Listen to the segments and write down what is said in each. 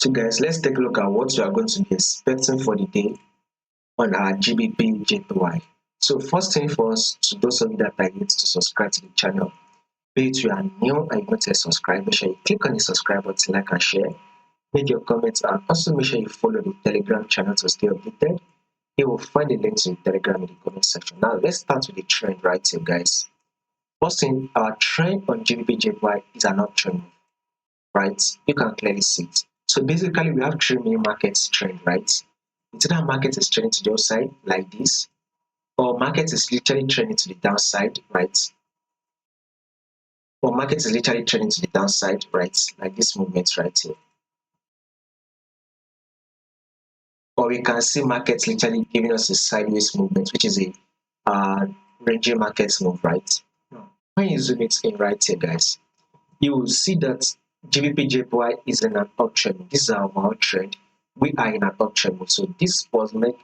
So guys, let's take a look at what you are going to be expecting for the day on our GBPJPY. So first thing first, to those of you that are yet to subscribe to the channel, be it you are new and you want to subscribe, make sure you click on the subscribe button, like and share, make your comments, and also make sure you follow the Telegram channel to stay updated. You will find the link to the Telegram in the comment section. Now let's start with the trend right here, guys. First thing, our trend on GBPJPY is an uptrend, right? You can clearly see it. So basically, we have three main markets trend, right? It's either market is trending to the upside like this, or market is literally trending to the downside, right? Or market is literally trending to the downside, right? Like this movement right here. Or we can see markets literally giving us a sideways movement, which is a ranging markets move, right? When you zoom it in right here, guys, you will see that GBPJPY is in an uptrend. This is our uptrend. We are in an uptrend. So this was make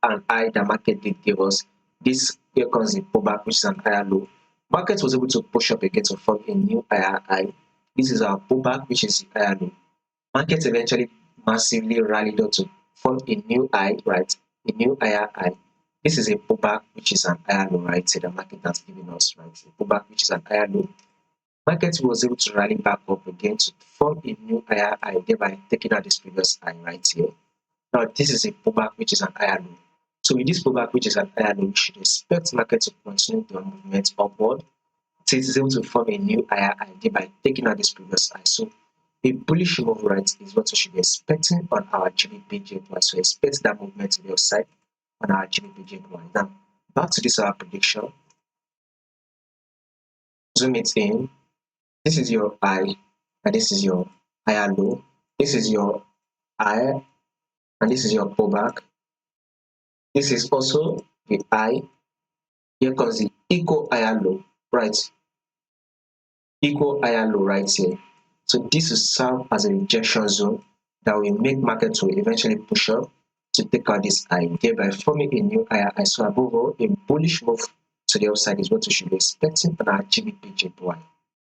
an high the market did give us. This here comes the pullback, which is an higher low. Market was able to push up again to form a new higher high. This is our pullback, which is the higher low. Market eventually massively rallied up to form a new high, right? A new higher high. This is a pullback, which is an higher low, right? So the market has given us, right? A pullback, which is an higher low. Market was able to rally back up again to form a new higher high, thereby taking out this previous high right here. Now, this is a pullback, which is an higher low. So with this pullback, which is an higher low, we should expect market to continue the movement upward till it is able to form a new higher high, thereby taking out this previous high. So a bullish move, right, is what we should be expecting on our GBPJPY. So expect that movement to the upside on our GBPJPY. Now, back to this our prediction. Zoom it in. This is your high, and this is your higher low. This is your high, and this is your pullback. This is also the high. Here comes the equal higher low, right? Equal higher low right here. So this will serve as a rejection zone that will make market to eventually push up to take out this high, thereby forming a new higher high. So above all, a bullish move to the upside is what we should be expecting on our GBPJPY.